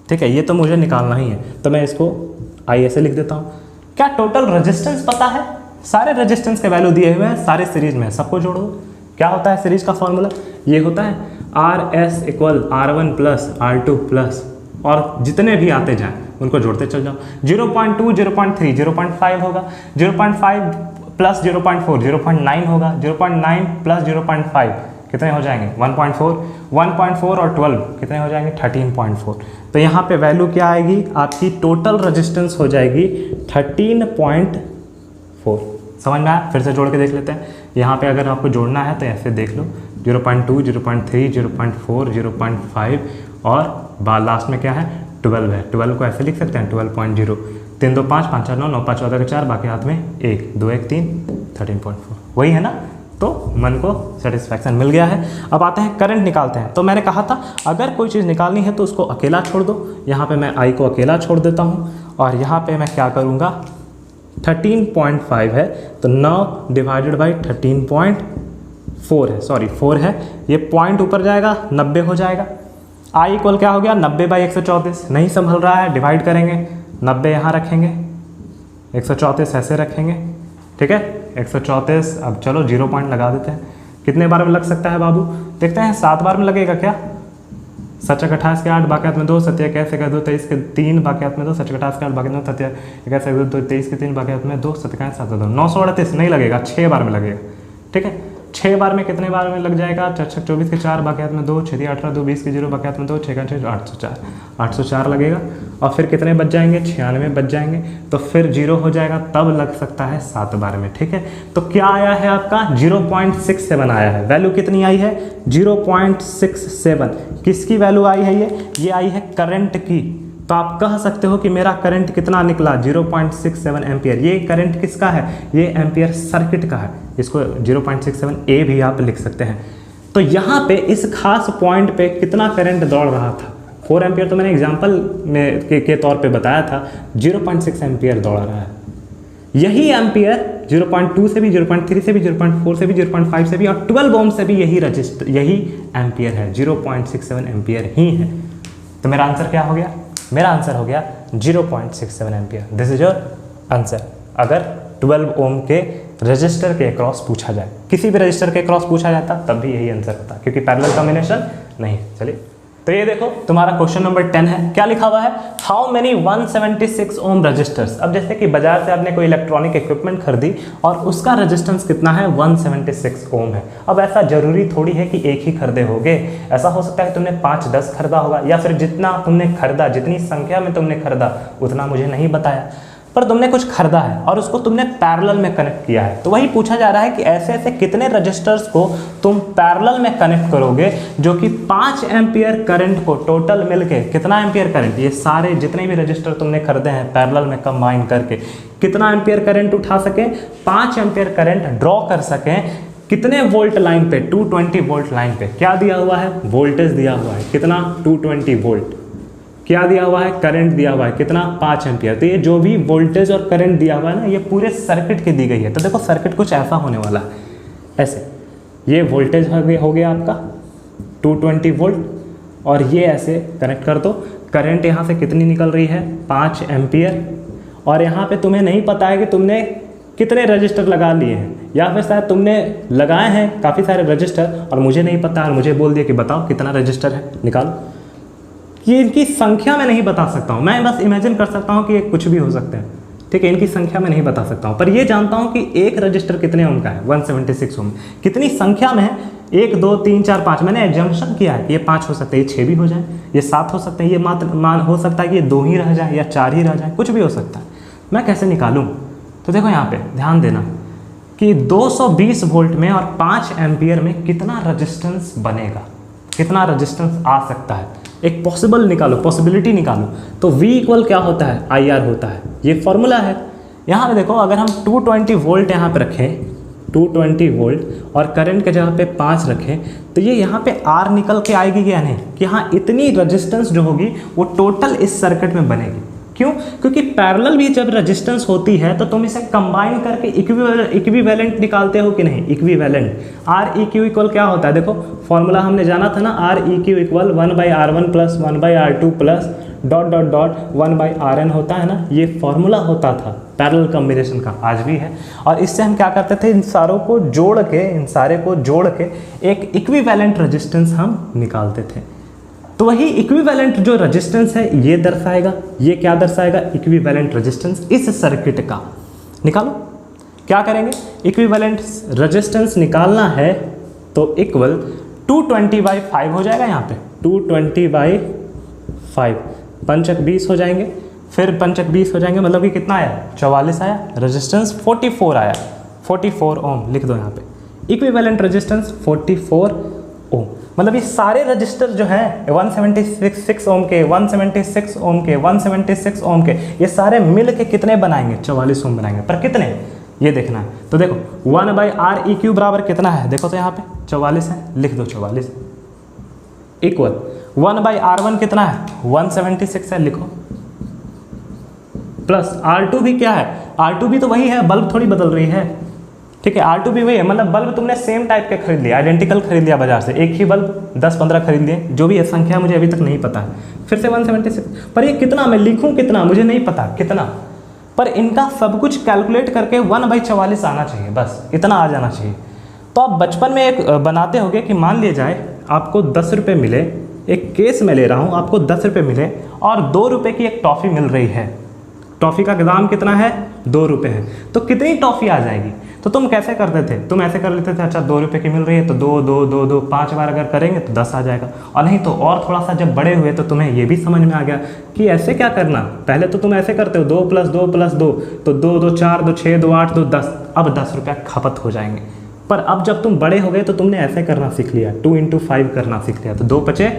ठीक है, ये तो मुझे निकालना ही है, तो मैं इसको आई ऐसे लिख देता हूँ। क्या टोटल रेजिस्टेंस पता है? सारे रेजिस्टेंस के वैल्यू दिए हुए हैं, सारे सीरीज में, सबको जोड़ो। क्या होता है सीरीज का फॉर्मूला? ये होता है RS equal R1 plus R2 plus, और जितने भी आते जाएं उनको जोड़ते चल जाओ। 0.2 0.3 0.5 होगा, 0.5 प्लस 0.4 0.9 होगा, 0.9 प्लस 0.5 कितने हो जाएंगे 1.4, 1.4 और 12 कितने हो जाएंगे 13.4। तो यहाँ पे वैल्यू क्या आएगी आपकी, टोटल रेजिस्टेंस हो जाएगी 13.4। समझ में आया? फिर से जोड़ के देख लेते हैं। यहाँ पे अगर आपको जोड़ना है तो ऐसे देख लो 0.2 0.3 0.4 0.5 और लास्ट में क्या है 12 है। 12 को ऐसे लिख सकते हैं 12.0, 3 2 5 5 4 9 9 5 14 4 बाकी हाथ में 1 2 1 3 13.4 वही है ना। तो मन को सेटिस्फैक्शन मिल गया है। अब आते हैं करंट निकालते हैं। तो मैंने कहा था अगर कोई चीज़ निकालनी है तो उसको अकेला छोड़ दो। यहाँ पे मैं I को अकेला छोड़ देता हूँ और यहाँ पे मैं क्या करूँगा 13.5 है तो 9 डिवाइडेड बाई 13.4 है, सॉरी 4 है, ये पॉइंट ऊपर जाएगा 90 हो जाएगा। I इक्वल क्या हो गया 90 बाई 134, नहीं संभल रहा है डिवाइड करेंगे, 90 यहाँ रखेंगे 134 ऐसे रखेंगे, ठीक है 134। अब चलो 0 पॉइंट लगा देते हैं। कितने बार में लग सकता है बाबू, देखते हैं 7 बार में लगेगा क्या। 7 28 के 8 बाकी में 2 7 कैसे कर दो 23 के 3 बाकी में 2 7 28 के 8 बाकी में 7 कैसे कर दो 23 के 3 बाकी में 2 7 7 2 938 नहीं लगेगा, 6 बार में लगेगा, ठीक है। 6 बार में कितने बार में लग जाएगा 4 6 24 के 4 बाकी में 2 6 18 2 20 के 0 बाकी में 2 6 6 804 लगेगा और फिर कितने बच जाएंगे 96 बच जाएंगे। तो फिर 0 हो जाएगा तब लग सकता है 7 बार में, ठीक है। तो क्या आया है आपका 0.67 आया है। वैल्यू कितनी आई है 0.67। किसकी वैल्यू आई है ये आई है करंट की। तो आप कह सकते हो कि मेरा करंट कितना निकला 0.67 एम्पियर। ये करंट किसका है, ये एम्पियर सर्किट का है। इसको 0.67 ए भी आप लिख सकते हैं। तो यहाँ पे इस खास पॉइंट पे कितना करंट दौड़ रहा था 4 एम्पियर, तो मैंने एग्जांपल में के तौर पे बताया था 0.6 एम्पियर दौड़ रहा है। यही एम्पियर 0.2 से भी 0.3 से भी 0.4 से भी 0.5 से भी और 12 ओम से भी यही एम्पियर है 0.67 एम्पियर ही है। तो मेरा आंसर क्या हो गया, मेरा आंसर हो गया 0.67 ampere. This is your answer. अगर 12 ओम के रजिस्टर के अक्रॉस पूछा जाए, किसी भी रजिस्टर के अक्रॉस पूछा जाता तब भी यही आंसर होता, क्योंकि पैरेलल कॉम्बिनेशन नहीं। चलिए तो ये देखो तुम्हारा क्वेश्चन नंबर 10 है। क्या लिखा हुआ है, हाउ मेनी 176 ओम रजिस्टर्स। अब जैसे कि बाजार से आपने कोई इलेक्ट्रॉनिक इक्विपमेंट खरीदी और उसका रेजिस्टेंस कितना है 176 ओम है। अब ऐसा जरूरी थोड़ी है कि एक ही खरीदे होगे, ऐसा हो सकता है तुमने 5-10 खरीदा होगा, या फिर जितना तुमने खरीदा, जितनी संख्या में तुमने खरीदा उतना मुझे नहीं बताया, पर तुमने कुछ खरीदा है और उसको तुमने पैरेलल में कनेक्ट किया है। तो वही पूछा जा रहा है कि ऐसे ऐसे कितने रजिस्टर्स को तुम पैरेलल में कनेक्ट करोगे जो कि 5 एम्पियर करंट को टोटल मिलके, कितना एम्पियर करंट, ये सारे जितने भी रजिस्टर तुमने खरीदे हैं पैरेलल में कंबाइन करके कितना एम्पियर करंट उठा सकें, 5 एम्पियर करंट ड्रॉ कर सकें। कितने वोल्ट लाइन पे, 220 वोल्ट लाइन पे। क्या दिया हुआ है, वोल्टेज दिया हुआ है कितना 220 वोल्ट। क्या दिया हुआ है, करंट दिया हुआ है कितना 5 एम्पियर। तो ये जो भी वोल्टेज और करंट दिया हुआ है ना, ये पूरे सर्किट की दी गई है। तो देखो सर्किट कुछ ऐसा होने वाला है, ऐसे ये वोल्टेज हो गया आपका 220 वोल्ट और ये ऐसे कनेक्ट कर दो। करंट यहाँ से कितनी निकल रही है 5 एम्पियर और यहाँ पे तुम्हें नहीं पता है कि तुमने कितने रजिस्टर लगा लिए हैं, या फिर शायद तुमने लगाए हैं काफ़ी सारे रजिस्टर और मुझे नहीं पता और मुझे बोल दिया कि बताओ कितना रजिस्टर है निकालो। ये इनकी संख्या में नहीं बता सकता हूँ, मैं बस इमेजिन कर सकता हूँ कि ये कुछ भी हो सकते हैं, ठीक है। इनकी संख्या में नहीं बता सकता हूँ, पर ये जानता हूँ कि एक रजिस्टर कितने ओम का है 176 ओम। कितनी संख्या में है 1 2 3 4 5, मैंने एजम्पशन किया है ये 5 हो सकते हैं, ये 6 भी हो जाए, ये 7 हो सकते हैं, ये मात्र हो सकता है कि ये 2 ही रह जाए या 4 ही रह जाए, कुछ भी हो सकता है। मैं कैसे निकालूँ, तो देखो यहाँ पे ध्यान देना कि 220 वोल्ट में और 5 एम्पियर में कितना रजिस्टेंस बनेगा, कितना रजिस्टेंस आ सकता है। एक पॉसिबल निकालो, पॉसिबिलिटी निकालो। तो V इक्वल क्या होता है IR होता है, ये फॉर्मूला है। यहाँ पे देखो अगर हम 220 वोल्ट यहाँ पे रखें 220 वोल्ट और करंट के जगह पे 5 रखें तो ये यहाँ पे R निकल के आएगी या नहीं, कि हाँ इतनी रजिस्टेंस जो होगी वो टोटल इस सर्किट में बनेगी। क्यों, क्योंकि पैरेलल भी जब रेजिस्टेंस होती है तो तुम इसे कंबाइन करके इक्विवेलेंट निकालते हो कि नहीं, equivalent. R E Q equal क्या होता है, देखो फॉर्मूला हमने जाना था ना, R E Q equal 1/R1 plus 1/R2 plus dot dot dot 1/Rn होता है ना, ये फॉर्मूला होता था पैरेलल कॉम्बिनेशन का, आज भी है। और इससे हम क्या करते थे, इन सारों को जोड़ के एक इक्विवेलेंट रेजिस्टेंस हम निकालते थे। तो वही इक्विवेलेंट जो रेजिस्टेंस है ये दर्शाएगा, ये क्या दर्शाएगा, इक्विवेलेंट रेजिस्टेंस इस सर्किट का। निकालो, क्या करेंगे, इक्विवेलेंट रेजिस्टेंस निकालना है तो इक्वल 220/5 हो जाएगा, यहाँ पे 220/5, पंचक 20 हो जाएंगे, फिर पंचक 20 हो जाएंगे, मतलब कि कितना आया, 44 आया, रेजिस्टेंस 44 आया, 44 ओम लिख दो यहाँ पे, इक्विवेलेंट रेजिस्टेंस 44 ओम। मतलब ये सारे रजिस्टर जो हैं 176 ओम के, 176 ओम के, 176 ओम के, ये सारे मिल के कितने बनाएंगे, 44 ओम बनाएंगे, पर कितने ये देखना है। तो देखो 1/Req बराबर कितना है, देखो तो यहाँ पे 44 है, लिख दो 44 इक्वल 1/R1 कितना है, 176 है, लिखो, प्लस R2 भी क्या है, R2 भी तो वही है, बल्ब थोड़ी बदल रही है, ठीक है, R2 भी वही है, मतलब बल्ब तुमने सेम टाइप के खरीद लिया, आइडेंटिकल खरीद लिया बाजार से, एक ही बल्ब 10-15 खरीद लिए, जो भी है संख्या मुझे अभी तक नहीं पता है, फिर से 176, पर ये कितना, मैं लिखूं कितना मुझे नहीं पता कितना, पर इनका सब कुछ कैलकुलेट करके 1/44 आना चाहिए, बस इतना आ जाना चाहिए। तो आप बचपन में एक बनाते होगे कि मान लिया जाए आपको 10 रुपये मिले, एक केस में ले रहा हूँ, आपको 10 रुपये मिले और 2 रुपये की एक टॉफ़ी मिल रही है, टॉफ़ी का दाम कितना है, 2 रुपये है, तो कितनी टॉफ़ी आ जाएगी। तो तुम कैसे करते थे, तुम ऐसे कर लेते थे, अच्छा 2 रुपये की मिल रही है तो 2 2 2 2 5 बार अगर करेंगे तो 10 आ जाएगा, और नहीं तो और थोड़ा सा जब बड़े हुए तो तुम्हें ये भी समझ में आ गया कि ऐसे क्या करना, पहले तो तुम ऐसे करते हो 2 + 2 + 2 तो 2 2 4 2 6 2 8 2 10, अब 10 रुपया खपत हो जाएंगे। पर अब जब तुम बड़े हो गए तो तुमने ऐसे करना सीख लिया, 2 × 5 करना सीख लिया, तो 2 × 5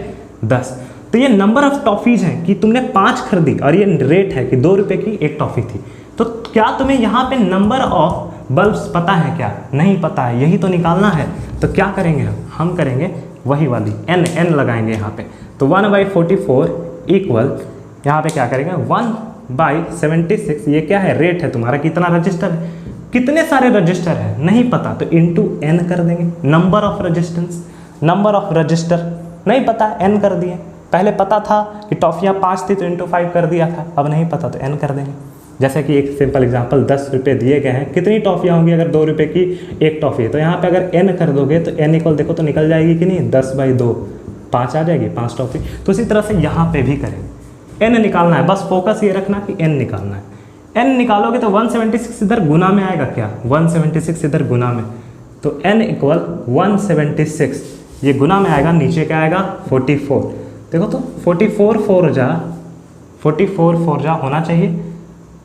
= 10। तो ये नंबर ऑफ टॉफ़ीज़ हैं कि तुमने 5 खरीदी और ये रेट है कि 2 रुपये की एक टॉफ़ी थी। तो क्या तुम्हें यहाँ पे नंबर ऑफ बल्ब्स पता है क्या, नहीं पता है, यही तो निकालना है। तो क्या करेंगे हम करेंगे वही वाली n लगाएंगे यहाँ पे, तो 1/44 इक्वल यहाँ पे क्या करेंगे 1/76, ये क्या है, रेट है तुम्हारा, कितना रजिस्टर है, कितने सारे रजिस्टर है नहीं पता, तो इंटू n कर देंगे, number of resistance, number of register नहीं पता, n कर दिए, पहले पता था कि टॉफ़ियाँ 5 थी तो इंटू 5 कर दिया था, अब नहीं पता तो n कर देंगे। जैसे कि एक सिंपल एग्जांपल 10 रुपये दिए गए हैं, कितनी टॉफ़ियाँ होंगी, अगर 2 रुपये की एक टॉफ़ी है तो यहाँ पे अगर n कर दोगे तो n इक्वल देखो तो निकल जाएगी कि नहीं, 10/2 5 आ जाएगी, 5 टॉफ़ी। तो इसी तरह से यहाँ पे भी करेंगे, n निकालना है, बस फोकस ये रखना कि n निकालना है। n निकालोगे तो 176 इधर गुना में आएगा, क्या 176 इधर गुना में, तो n इक्वल 176 ये गुना में आएगा, नीचे क्या आएगा 44, देखो तो 44 4 जा होना चाहिए,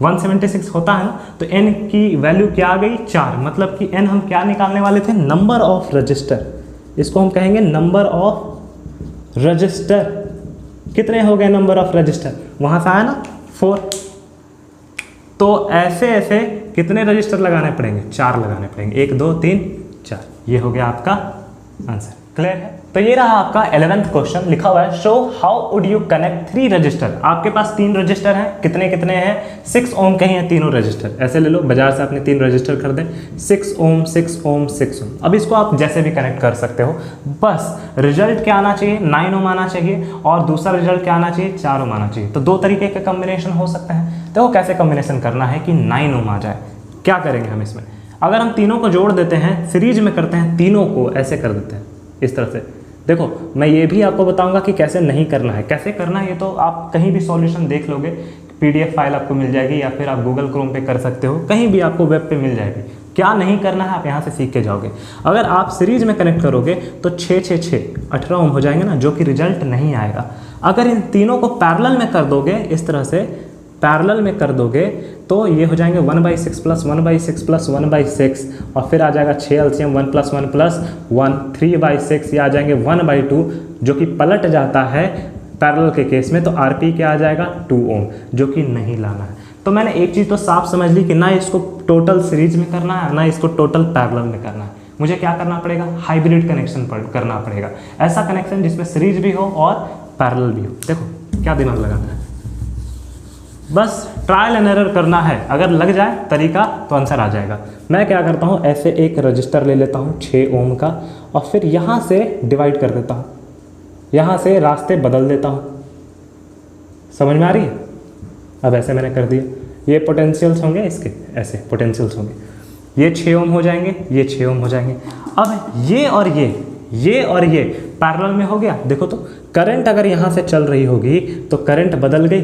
176 होता है ना, तो n की वैल्यू क्या आ गई 4, मतलब कि n हम क्या निकालने वाले थे, नंबर ऑफ रजिस्टर, इसको हम कहेंगे नंबर ऑफ रजिस्टर। कितने हो गए नंबर ऑफ रजिस्टर, वहाँ से आया ना 4, तो ऐसे ऐसे कितने रजिस्टर लगाने पड़ेंगे, 4 लगाने पड़ेंगे, 1 2 3 4, ये हो गया आपका आंसर। क्लियर है। तो ये रहा आपका 11th क्वेश्चन, लिखा हुआ है show how would you connect 3 register. आपके पास 3 रजिस्टर हैं, कितने कितने हैं, 6 ओम के ही हैं तीनों रजिस्टर। ऐसे ले लो, बाजार से आपने 3 रजिस्टर खरीदे, 6 ओम 6 ओम 6 ओम। अब इसको आप जैसे भी कनेक्ट कर सकते हो, बस रिजल्ट क्या आना चाहिए, 9 ओम आना चाहिए, और दूसरा रिजल्ट क्या आना चाहिए, 4 ओम आना चाहिए। तो 2 तरीके के कॉम्बिनेशन हो सकते हैं। तो कैसे कॉम्बिनेशन करना है कि 9 ओम आ जाए। क्या करेंगे हम इसमें, अगर हम तीनों को जोड़ देते हैं, सीरीज में करते हैं, तीनों को ऐसे कर देते हैं इस तरह से। देखो मैं ये भी आपको बताऊंगा कि कैसे नहीं करना है, कैसे करना है ये तो आप कहीं भी सॉल्यूशन देख लोगे, PDF फाइल आपको मिल जाएगी, या फिर आप गूगल क्रोम पे कर सकते हो, कहीं भी आपको वेब पे मिल जाएगी। क्या नहीं करना है आप यहाँ से सीख के जाओगे। अगर आप सीरीज में कनेक्ट करोगे तो 6 6 6 18 ओम हो जाएंगे ना, जो कि रिजल्ट नहीं आएगा। अगर इन तीनों को पैरेलल में कर दोगे, इस तरह से पैरेलल में कर दोगे, तो ये हो जाएंगे 1/6 + 1/6 + 1/6, और फिर आ जाएगा 6 LCM 1 + 1 + 1 3/6, ये आ जाएंगे 1/2, जो कि पलट जाता है पैरेलल के केस में। तो RP क्या आ जाएगा 2 ओम, जो कि नहीं लाना है। तो मैंने एक चीज़ तो साफ समझ ली कि ना इसको टोटल सीरीज में करना है, ना इसको टोटल पैरेलल में करना है। मुझे क्या करना पड़ेगा, हाइब्रिड कनेक्शन करना पड़ेगा, ऐसा कनेक्शन जिसमें सीरीज भी हो और पैरेलल भी हो। देखो क्या दिमाग लगाना है, बस ट्रायल एंड एरर करना है। अगर लग जाए तरीका तो आंसर आ जाएगा। मैं क्या करता हूँ, ऐसे एक रजिस्टर ले लेता हूँ 6 ओम का, और फिर यहाँ से डिवाइड कर देता हूँ, यहाँ से रास्ते बदल देता हूँ। समझ में आ रही है। अब ऐसे मैंने कर दिया, ये पोटेंशियल्स होंगे इसके, ऐसे पोटेंशियल्स होंगे, ये 6 ओम हो जाएंगे, ये 6 ओम हो जाएंगे। अब ये और ये पैरेलल में हो गया। देखो तो करंट अगर यहाँ से चल रही होगी तो करंट बदल गई,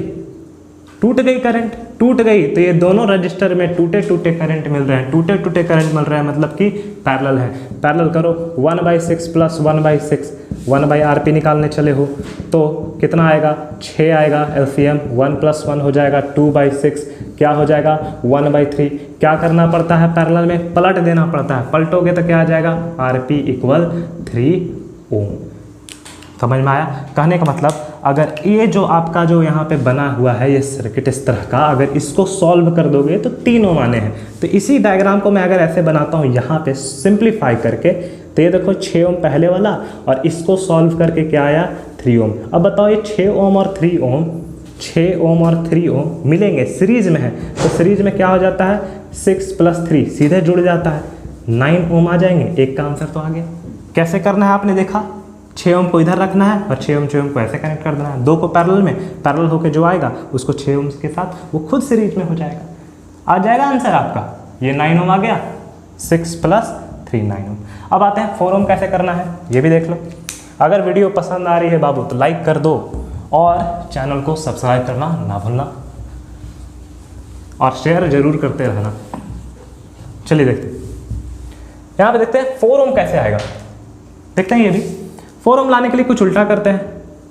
टूट गई, करंट टूट गई, तो ये दोनों रजिस्टर में टूटे टूटे करंट मिल रहे हैं, टूटे टूटे करंट मिल रहे हैं, मतलब कि पैरेलल है। पैरेलल करो, 1/6 प्लस 1/6, 1/RP निकालने चले हो तो कितना आएगा, 6 आएगा। एलसीएम 1 + 1 हो जाएगा 2/6, क्या हो जाएगा 1/3। क्या करना पड़ता है पैरेलल में, पलट देना पड़ता है, पलटोगे तो क्या आ जाएगा, RP = 3 ओम। समझ में आया? कहने का मतलब अगर ये जो आपका जो यहाँ पे बना हुआ है ये सर्किट इस तरह का, अगर इसको सॉल्व कर दोगे तो 3 ओम आने हैं। तो इसी डायग्राम को मैं अगर ऐसे बनाता हूँ यहाँ पे सिंप्लीफाई करके, तो ये देखो 6 ओम पहले वाला और इसको सॉल्व करके क्या आया, 3 ओम। अब बताओ ये 6 ओम और 3 ओम, 6 ओम और 3 ओम मिलेंगे, सीरीज में है, तो सीरीज में क्या हो जाता है, 6 + 3 सीधे जुड़ जाता है, 9 ओम आ जाएंगे। एक का आंसर तो आ गया। कैसे करना है आपने देखा, 6 ओम को इधर रखना है और 6 ओम को ऐसे कनेक्ट कर देना है, दो को पैरेलल में, पैरेलल होकर जो आएगा उसको 6 ओम के साथ वो खुद सीरीज में हो जाएगा। आ जाएगा आंसर आपका, ये 9 ओम आ गया, 6 + 3 9 ओम। अब आते हैं 4 ओम कैसे करना है, ये भी देख लो। अगर वीडियो पसंद आ रही है बाबू तो लाइक कर दो और चैनल को सब्सक्राइब करना ना भूलना और शेयर जरूर करते रहना। चलिए देखते हैं, यहाँ पे देखते हैं 4 ओम कैसे आएगा, देखते हैं। ये भी 4 ओम लाने के लिए कुछ उल्टा करते हैं,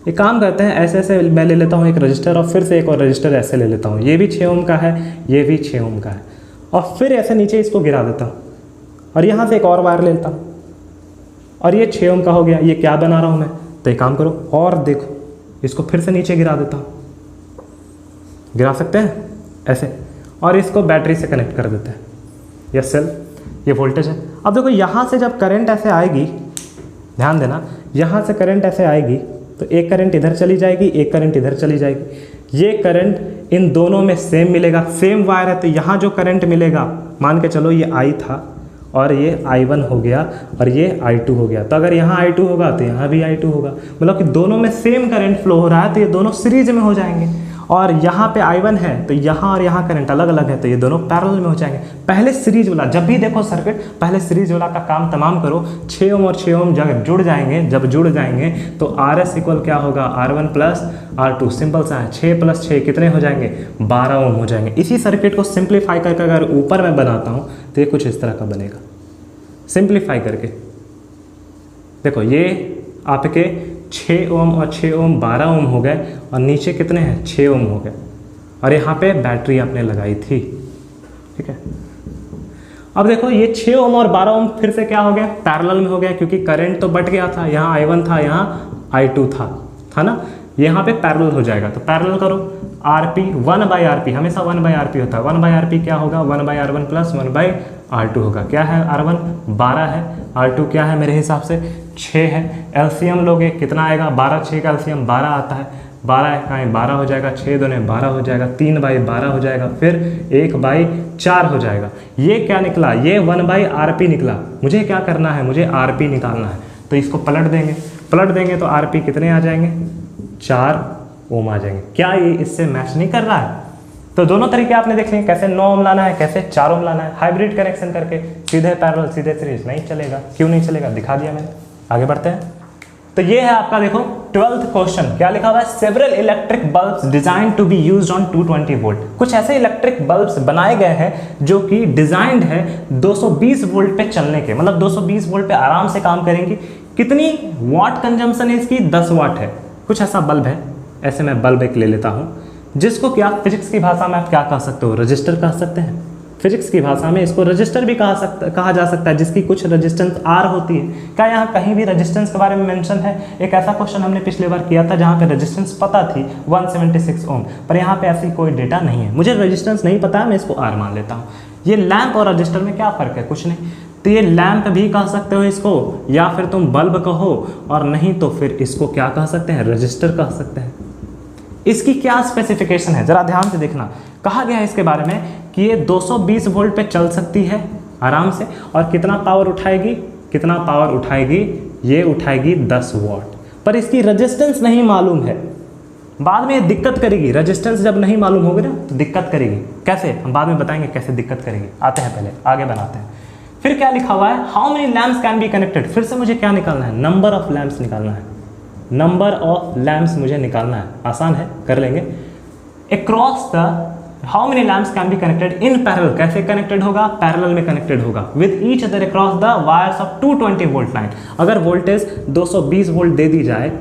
एक काम करते हैं, ऐसे ऐसे मैं ले लेता हूँ एक रजिस्टर और फिर से एक और रजिस्टर ऐसे ले लेता हूँ। ये भी 6 ओम का है, ये भी 6 ओम का है, और फिर ऐसे नीचे इसको गिरा देता हूँ और यहाँ से एक और वायर ले लेता हूँ और ये 6 ओम का हो गया। ये क्या बना रहा हूँ मैं, तो एक काम करो और देखो, इसको फिर से नीचे गिरा देता हूँ, गिरा सकते हैं ऐसे, और इसको बैटरी से कनेक्ट कर देते हैं, यह सेल, ये वोल्टेज है। अब देखो यहाँ से जब करंट ऐसे आएगी, ध्यान देना, यहाँ से करंट ऐसे आएगी तो एक करंट इधर चली जाएगी, एक करंट इधर चली जाएगी। ये करंट इन दोनों में सेम मिलेगा, सेम वायर है, तो यहाँ जो करंट मिलेगा, मान के चलो ये I था और ये I1 हो गया और ये I2 हो गया, तो अगर यहाँ I2 होगा तो यहाँ भी I2 होगा, मतलब कि दोनों में सेम करंट फ्लो हो रहा है, तो ये दोनों सीरीज में हो जाएंगे। और यहाँ पे I1 है तो यहाँ और यहाँ करंट अलग अलग है, तो ये दोनों पैरेलल में हो जाएंगे। पहले सीरीज वाला, जब भी देखो सर्किट, पहले सीरीज वाला का काम तमाम करो। 6 ओम और 6 ओम जब जुड़ जाएंगे, तो RS = क्या होगा, R1 + R2, सिंपल सा है। 6 + 6 कितने हो जाएंगे, 12 ओम हो जाएंगे। इसी सर्किट को सिंप्लीफाई करके अगर ऊपर मैं बनाता हूँ तो ये कुछ इस तरह का बनेगा। सिंप्लीफाई करके देखो, ये आपके 6 ओम और 6 ओम 12 ओम हो गए, और नीचे कितने हैं, 6 ओम हो गए, और यहाँ पे बैटरी आपने लगाई थी, ठीक है। अब देखो ये 6 ओम और 12 ओम फिर से क्या हो गया, पैरेलल में हो गया, क्योंकि करंट तो बट गया था, यहाँ I1 था, यहाँ I2 था ना, यहाँ पे पैरेलल हो जाएगा। तो पैरेलल करो, RP 1/RP, हमेशा 1/RP होता है। 1/RP क्या होगा, 1/R1 + 1/R2 होगा। क्या है, R1 12 है, R2 क्या है, मेरे हिसाब से 6 है। एलसीएम लोगे कितना आएगा, 12 6 का एलसीएम 12 आता है, 12 का 12 हो जाएगा, 6 दूने 12 हो जाएगा, 3/12 हो जाएगा, फिर 1/4 हो जाएगा। ये क्या निकला, ये 1/RP निकला। मुझे क्या करना है, मुझे RP निकालना है, तो इसको पलट देंगे तो RP कितने आ जाएंगे, 4 ओम आ जाएंगे। क्या ये इससे मैच नहीं कर रहा है? तो दोनों तरीके आपने देख लिए, कैसे 9 ओम लाना है, कैसे 4 ओम लाना है। हाइब्रिड कनेक्शन करके सीधे पैरेलल सीधे सीरीज नहीं चलेगा। क्यों नहीं चलेगा, दिखा दिया मैंने। आगे बढ़ते हैं। तो ये है आपका, देखो 12th क्वेश्चन, क्या लिखा हुआ है, several electric bulbs design to be used on 220 volt. कुछ ऐसे इलेक्ट्रिक बल्ब्स बनाए गए हैं जो कि डिजाइंड है 220 वोल्ट पे चलने के, मतलब 220 वोल्ट पे आराम से काम करेंगी। कितनी वाट कंजम्पशन है इसकी, 10 वाट है। कुछ ऐसा बल्ब है, ऐसे मैं बल्ब एक ले लेता हूँ, जिसको क्या फिजिक्स की भाषा में आप क्या कह सकते हो, रजिस्टर कह सकते हैं। फिजिक्स की भाषा में इसको रजिस्टर भी कहा जा सकता है, जिसकी कुछ रेजिस्टेंस R होती है। क्या यहाँ कहीं भी रेजिस्टेंस के बारे में मेंशन है? एक ऐसा क्वेश्चन हमने पिछले बार किया था जहाँ पे रेजिस्टेंस पता थी 176 ओम, पर यहाँ पे ऐसी कोई डेटा नहीं है। मुझे रेजिस्टेंस नहीं पता है, मैं इसको R मान लेता हूँ। ये लैंप और रजिस्टर में क्या फ़र्क है, कुछ नहीं। तो ये लैंप भी कह सकते हो इसको, या फिर तुम बल्ब कहो, और नहीं तो फिर इसको क्या कह सकते हैं, रजिस्टर कह सकते हैं। इसकी क्या स्पेसिफिकेशन है, जरा ध्यान से देखना। कहा गया है इसके बारे में कि ये 220 वोल्ट पे चल सकती है आराम से, और कितना पावर उठाएगी, ये उठाएगी 10 वाट। पर इसकी रेजिस्टेंस नहीं मालूम है, बाद में दिक्कत करेगी। रेजिस्टेंस जब नहीं मालूम होगी ना तो दिक्कत करेगी। कैसे, हम बाद में बताएंगे कैसे दिक्कत करेगी। आते हैं पहले आगे बनाते हैं। फिर क्या लिखा हुआ है, how many lamps can be connected. फिर से मुझे क्या निकालना है, नंबर ऑफ लैम्प्स निकालना है, नंबर ऑफ लैम्प्स मुझे निकालना है। आसान है, कर लेंगे। Across the how many lamps can be connected in parallel, कैसे कनेक्टेड होगा, पैरेलल में कनेक्टेड होगा with each other across the wires of 220 volt line. अगर वोल्टेज 220 वोल्ट दे दी जाए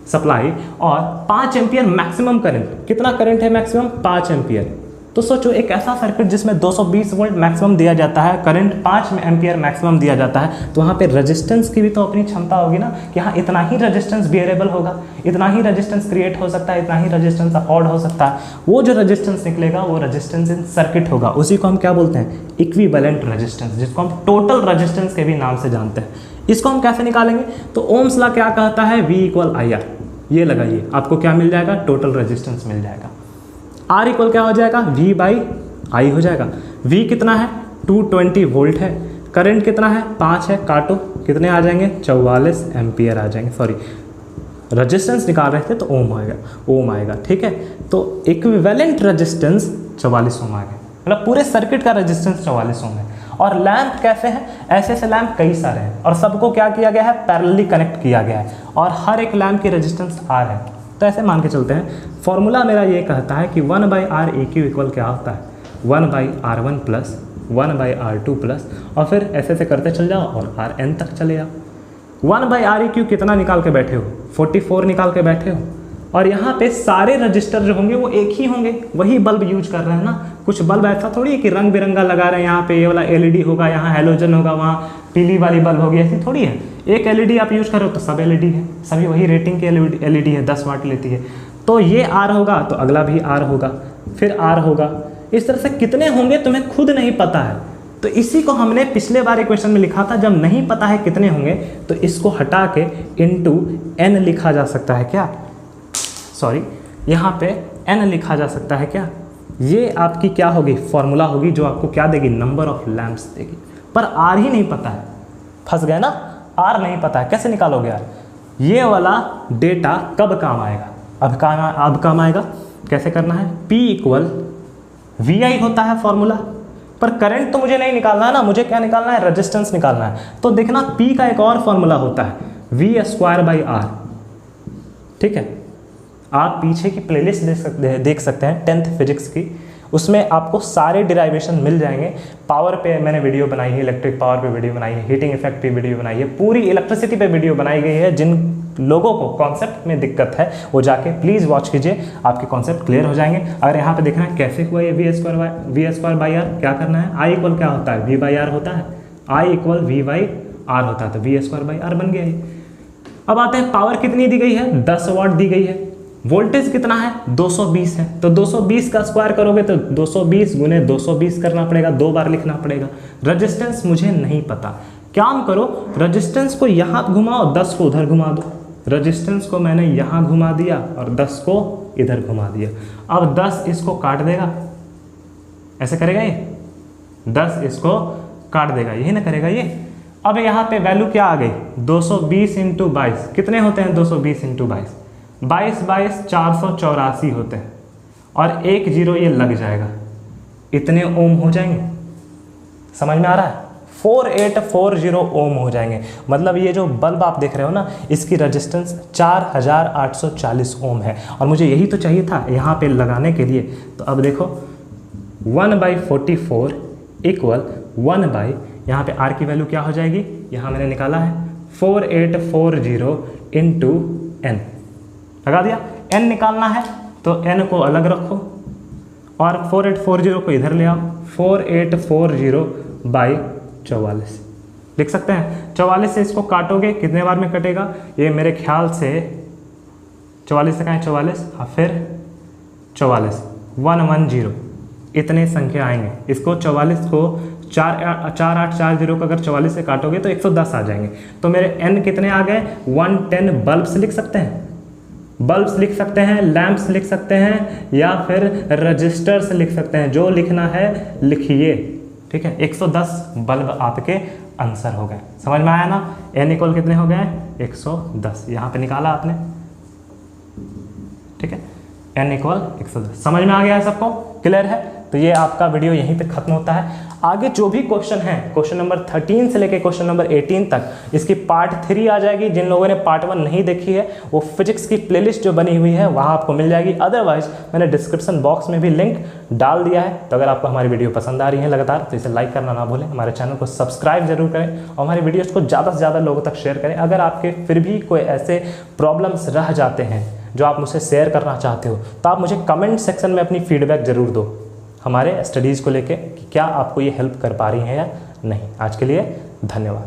सप्लाई और 5 एम्पियर मैक्सिमम करंट, कितना करंट है मैक्सिमम, 5 एम्पियर। तो सोचो एक ऐसा सर्किट जिसमें 220 वोल्ट मैक्सिमम दिया जाता है, करंट 5 एम्पियर मैक्सिमम दिया जाता है, तो वहाँ पे रेजिस्टेंस की भी तो अपनी क्षमता होगी ना कि हाँ इतना ही रेजिस्टेंस बियरेबल होगा, इतना ही रेजिस्टेंस क्रिएट हो सकता है, इतना ही रेजिस्टेंस अफोर्ड हो सकता है। वो जो रेजिस्टेंस निकलेगा वो रेजिस्टेंस इन सर्किट होगा, उसी को हम क्या बोलते हैं, इक्विवेलेंट रेजिस्टेंस, जिसको हम टोटल रेजिस्टेंस के भी नाम से जानते हैं। इसको हम कैसे निकालेंगे, तो ओम्स लॉ क्या कहता है, V = IR। ये लगाइए, आपको क्या मिल जाएगा, टोटल रेजिस्टेंस मिल जाएगा। R इक्वल क्या हो जाएगा, V/I हो जाएगा। V कितना है, 220 वोल्ट है, करंट कितना है, 5 है, काटो कितने आ जाएंगे, 44 एम्पियर आ जाएंगे। सॉरी रेजिस्टेंस निकाल रहे थे तो ओम आएगा, ठीक है। तो इक्विवेलेंट रेजिस्टेंस 44 ओम आ गया, मतलब पूरे सर्किट का रेजिस्टेंस 44 ओम है। और लैंप कैसे हैं, ऐसे ऐसे लैंप कई सारे हैं और सबको क्या किया गया है, पैरेलली कनेक्ट किया गया है और हर एक लैंप की रेजिस्टेंस R है। तो ऐसे मान के चलते हैं, फॉर्मूला मेरा ये कहता है कि 1/R इक्वल क्या होता है, 1/R1 प्लस 1/R2 प्लस, और फिर ऐसे ऐसे करते चल जाओ और Rn तक चले जाओ। 1/Req कितना निकाल के बैठे हो, 44 निकाल के बैठे हो। और यहाँ पे सारे रजिस्टर जो होंगे वो एक ही होंगे, वही बल्ब यूज कर रहे हैं ना। कुछ बल्ब ऐसा थोड़ी है कि रंग बिरंगा लगा रहे हैं, यहाँ पे ये वाला LED होगा, यहाँ हैलोजन होगा, वहाँ पीली वाली बल्ब होगी, ऐसी थोड़ी है। एक LED आप यूज करो तो सब LED है, सभी वही रेटिंग की LED है, 10 वाट लेती है। तो ये R होगा तो अगला भी R होगा, फिर R होगा। इस तरह से कितने होंगे तुम्हें खुद नहीं पता है, तो इसी को हमने पिछले बार क्वेश्चन में लिखा था। जब नहीं पता है कितने होंगे तो इसको हटा के इंटू n लिखा जा सकता है क्या, सॉरी यहाँ पे n लिखा जा सकता है क्या। ये आपकी क्या होगी, फॉर्मूला होगी जो आपको क्या देगी, नंबर ऑफ लैम्प्स देगी। पर R ही नहीं पता है, फंस गए ना, R नहीं पता है, कैसे निकालोगे यार। ये वाला डेटा कब काम आएगा, अब काम आएगा। कैसे करना है, P = VI होता है फॉर्मूला, पर करंट तो मुझे नहीं निकालना है ना, मुझे क्या निकालना है, रेजिस्टेंस निकालना है। तो देखना P का एक और फॉर्मूला होता है, V²/R, ठीक है। आप पीछे की प्लेलिस्ट देख सकते हैं 10th फिजिक्स की, उसमें आपको सारे डिराइवेशन मिल जाएंगे। पावर पे मैंने वीडियो बनाई है, इलेक्ट्रिक पावर पे वीडियो बनाई है, हीटिंग इफेक्ट पे वीडियो बनाई है, पूरी इलेक्ट्रिसिटी पे वीडियो बनाई गई है। जिन लोगों को कॉन्सेप्ट में दिक्कत है वो जाके प्लीज़ वॉच कीजिए, आपके कॉन्सेप्ट क्लियर हो जाएंगे। अगर यहाँ पे देखना है कैसे हुआ ये V²/R, क्या करना है, I इक्वल क्या होता है, V/R होता है, I इक्वल V/R होता है, तो V²/R बन गया ये। अब आते हैं पावर कितनी दी गई है, 10 वाट दी गई है। वोल्टेज कितना है, 220 है, तो 220 का स्क्वायर करोगे तो 220 × 220 करना पड़ेगा, 2 बार लिखना पड़ेगा। रेजिस्टेंस मुझे नहीं पता, काम करो रेजिस्टेंस को यहाँ घुमाओ, 10 को उधर घुमा दो। रेजिस्टेंस को मैंने यहाँ घुमा दिया और 10 को इधर घुमा दिया। अब 10 इसको काट देगा, ऐसे करेगा ये, 10 इसको काट देगा, यही ना करेगा ये। अब यहाँ पे वैल्यू क्या आ गई, 220 × 22 कितने होते हैं, 220 × 22 22 484 होते हैं, और 1 0 ये लग जाएगा, इतने ओम हो जाएंगे। समझ में आ रहा है, 4840 ओम हो जाएंगे। मतलब ये जो बल्ब आप देख रहे हो ना, इसकी रेजिस्टेंस 4840 ओम है, और मुझे यही तो चाहिए था यहाँ पे लगाने के लिए। तो अब देखो 1/44 = 1/, यहाँ पे R की वैल्यू क्या हो जाएगी, यहाँ मैंने निकाला है 4840 × n, लगा दिया। n निकालना है तो n को अलग रखो और 4840 को इधर ले आओ, 4840/44 लिख सकते हैं। 44 से इसको काटोगे कितने बार में कटेगा, ये मेरे ख्याल से 44 से कहें 44, हाँ फिर 44 110, इतने संख्या आएंगे। इसको 44 को 4840 को अगर 44 से काटोगे तो 110 आ जाएंगे। तो मेरे n कितने आ गए, 110 बल्ब्स लिख सकते हैं, बल्ब्स लिख सकते हैं, लैंप्स लिख सकते हैं, या फिर रजिस्टर्स लिख सकते हैं। जो लिखना है लिखिए, ठीक है। 110 बल्ब आपके आंसर हो गए, समझ में आया ना। n इक्वल कितने हो गए, 110, यहाँ पे निकाला आपने, ठीक है। n इक्वल 110, समझ में आ गया है सबको, क्लियर है। तो ये आपका वीडियो यहीं पे खत्म होता है। आगे जो भी क्वेश्चन है, क्वेश्चन नंबर 13 से लेके क्वेश्चन नंबर 18 तक, इसकी पार्ट 3 आ जाएगी। जिन लोगों ने पार्ट 1 नहीं देखी है वो फिजिक्स की प्लेलिस्ट जो बनी हुई है वहाँ आपको मिल जाएगी। अदरवाइज मैंने डिस्क्रिप्शन बॉक्स में भी लिंक डाल दिया है। तो अगर आपको हमारी वीडियो पसंद आ रही है लगातार, तो इसे लाइक करना ना भूलें, हमारे चैनल को सब्सक्राइब जरूर करें और हमारी वीडियोज़ को ज़्यादा से ज़्यादा लोगों तक शेयर करें। अगर आपके फिर भी कोई ऐसे प्रॉब्लम्स रह जाते हैं जो आप मुझसे शेयर करना चाहते हो, तो आप मुझे कमेंट सेक्शन में अपनी फीडबैक ज़रूर दो हमारे स्टडीज़ को लेके कि क्या आपको ये हेल्प कर पा रही है या नहीं। आज के लिए धन्यवाद।